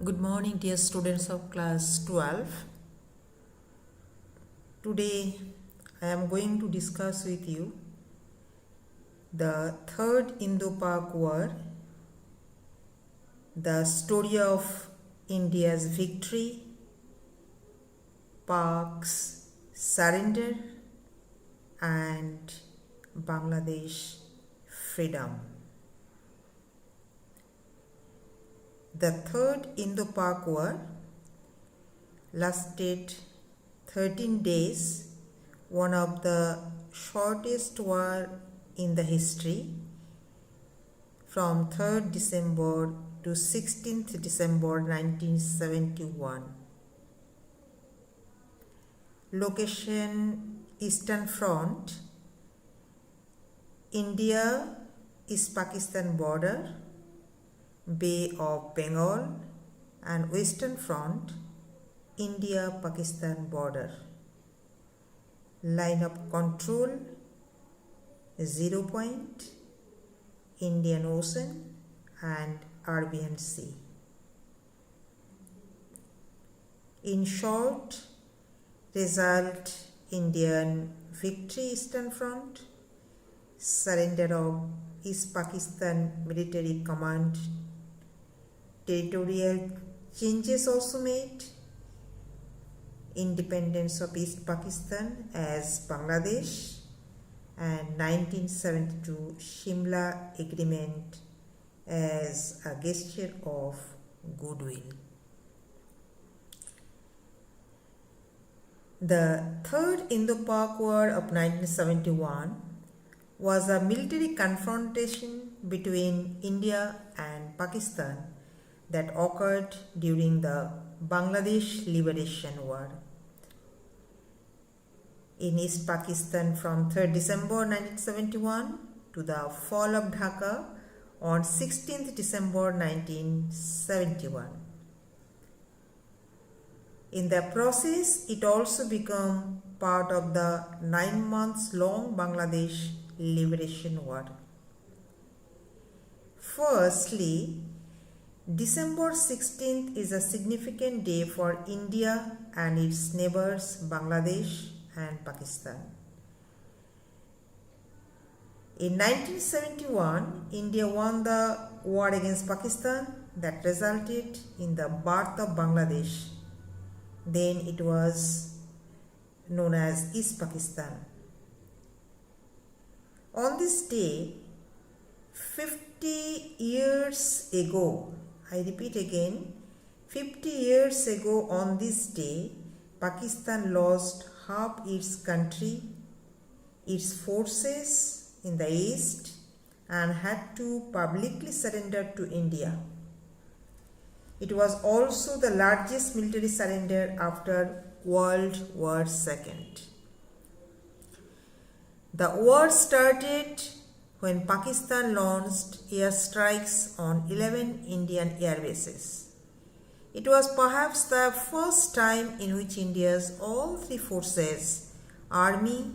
Good morning, dear students of class 12. Today I am going to discuss with you the Third Indo-Pak War, the story of India's victory, Pak's surrender, and Bangladesh freedom. The Third Indo-Pak War lasted 13 days, one of the shortest war in the history, from 3rd December to 16th December 1971. Location: Eastern Front, India is Pakistan border, Bay of Bengal, and Western Front, India-Pakistan border. Line of control: 0 point, Indian Ocean and Arabian Sea. In short, result: Indian victory Eastern Front, surrender of East Pakistan Military Command, territorial changes also made, independence of East Pakistan as Bangladesh, and 1972 Shimla Agreement as a gesture of goodwill. The Third Indo-Pak War of 1971 was a military confrontation between India and Pakistan that occurred during the Bangladesh Liberation War. In East Pakistan from 3rd December 1971 to the fall of Dhaka on 16th December 1971. In the process, it also became part of the 9 months long Bangladesh Liberation War. Firstly, December 16th is a significant day for India and its neighbors Bangladesh and Pakistan. In 1971, India won the war against Pakistan that resulted in the birth of Bangladesh. Then it was known as East Pakistan. On this day, 50 years ago, I repeat again, 50 years ago on this day, Pakistan lost half its country, its forces in the east, and had to publicly surrender to India. It was also the largest military surrender after World War II. The war started when Pakistan launched airstrikes on 11 Indian air bases. It was perhaps the first time in which India's all three forces, Army,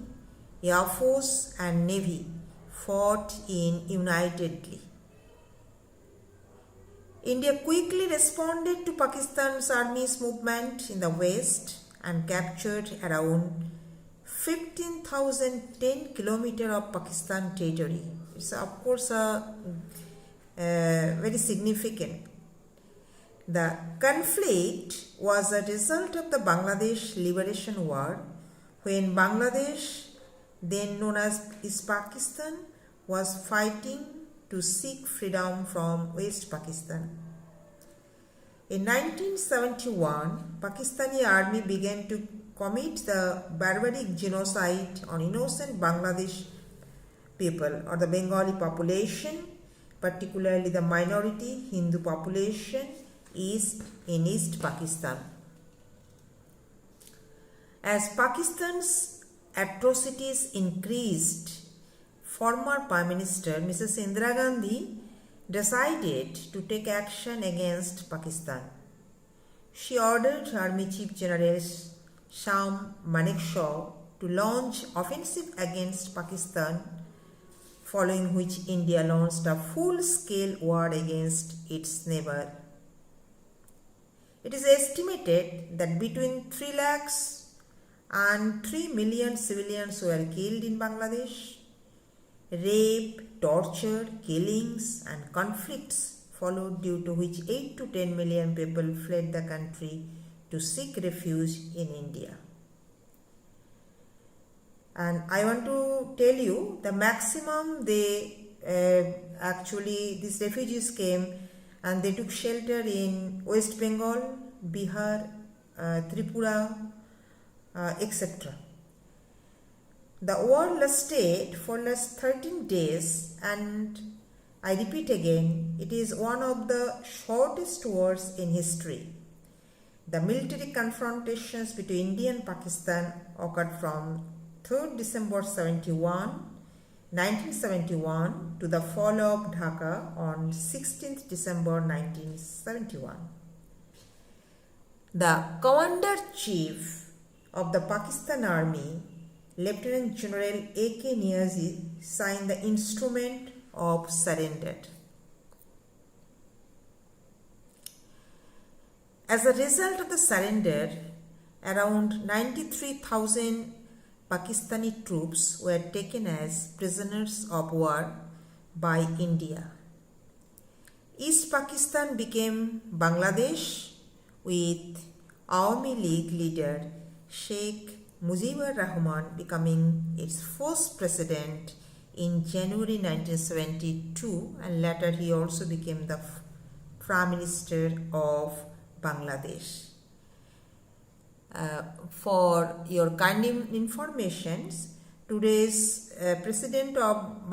Air Force and Navy, fought unitedly. India quickly responded to Pakistan's army's movement in the west and captured around 15,010 kilometers of Pakistan territory. It's of course very significant. The conflict was a result of the Bangladesh Liberation War, when Bangladesh, then known as East Pakistan, was fighting to seek freedom from West Pakistan. In 1971, Pakistani army began to commit the barbaric genocide on innocent Bangladesh people or the Bengali population, particularly the minority Hindu population in East Pakistan. As Pakistan's atrocities increased, former Prime Minister Mrs. Indira Gandhi decided to take action against Pakistan. She ordered Army Chief General Sham Manekshaw to launch offensive against Pakistan, following which India launched a full-scale war against its neighbor. It is estimated that between 3 lakhs and 3 million civilians were killed in Bangladesh. Rape, torture, killings, and conflicts followed, due to which 8 to 10 million people fled the country to seek refuge in India. And I want to tell you the maximum these refugees came and they took shelter in West Bengal, Bihar, Tripura, etc. The war lasted for last 13 days, and I repeat again, it is one of the shortest wars in history. The military confrontations between India and Pakistan occurred from 3rd December 1971 to the fall of Dhaka on 16th December 1971. The Commander-Chief of the Pakistan Army, Lieutenant General A.K. Niazi, signed the instrument of surrender. As a result of the surrender, around 93,000 Pakistani troops were taken as prisoners of war by India. East Pakistan became Bangladesh, with Awami League leader Sheikh Mujibur Rahman becoming its first president in January 1972, and later he also became the Prime Minister of Bangladesh. For your kind information, today's Prime Minister of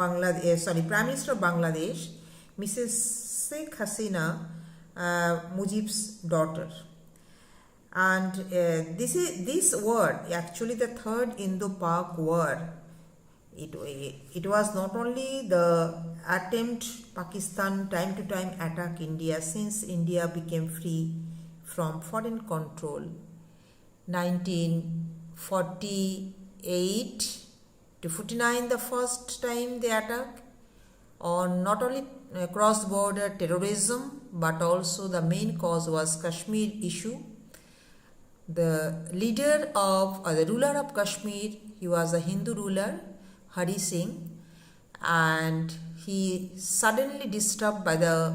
Bangladesh, Mrs. Sheikh Hasina, Mujib's daughter. And this war, actually the third Indo-Pak war, it was not only the attempt Pakistan time to time attack India since India became free from foreign control. 1948 to 49, the first time they attack on not only cross-border terrorism, but also the main cause was Kashmir issue. The leader of the ruler of Kashmir, he was a Hindu ruler, Hari Singh, and he suddenly disturbed by the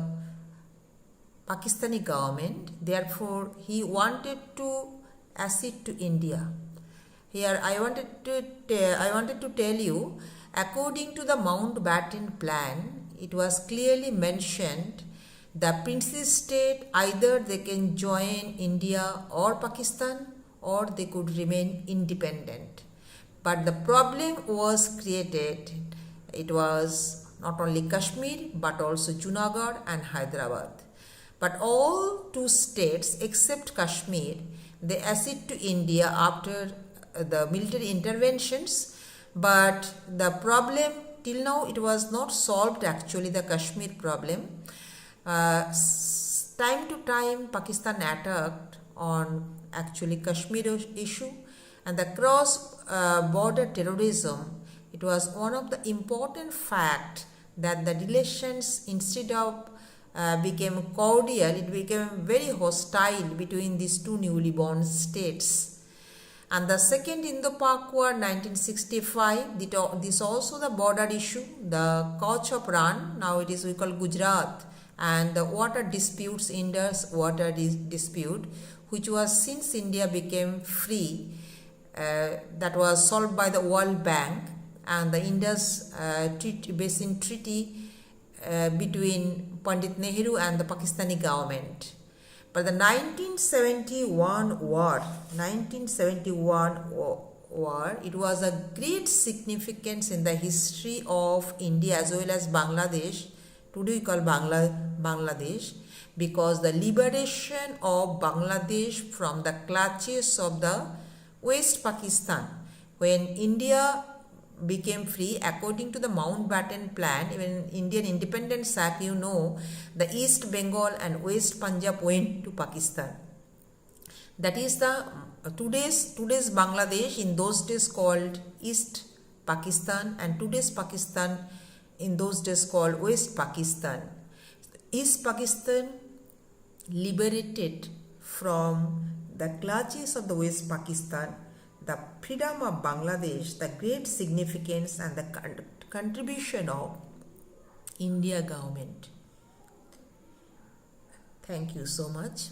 Pakistani government. Therefore, he wanted to accede to India. Here, I wanted to tell you, according to the Mountbatten Plan, it was clearly mentioned the princely state, either they can join India or Pakistan, or they could remain independent. But the problem was created. It was not only Kashmir but also Junagadh and Hyderabad. But all two states except Kashmir, they accede to India after the military interventions. But the problem till now, it was not solved actually, the Kashmir problem. Time to time Pakistan attacked on actually Kashmir issue, and the cross border terrorism, it was one of the important fact that the relations, instead of became cordial, it became very hostile between these two newly born states. And the second Indo-Pak War 1965, this also the border issue, the Kutch of Ran, now it is we call Gujarat, and the water disputes, Indus water dispute, which was since India became free, that was solved by the World Bank and the Indus Basin Treaty between Pandit Nehru and the Pakistani government. But the 1971 war, it was a great significance in the history of India as well as Bangladesh. Today we call Bangladesh, because the liberation of Bangladesh from the clutches of the West Pakistan. When India became free, according to the Mountbatten Plan, even Indian Independence Act, you know, the East Bengal and West Punjab went to Pakistan. That is the today's Bangladesh, in those days called East Pakistan, and today's Pakistan in those days called West Pakistan. East Pakistan liberated from the clutches of the West Pakistan, the freedom of Bangladesh, the great significance and the contribution of India government. Thank you so much.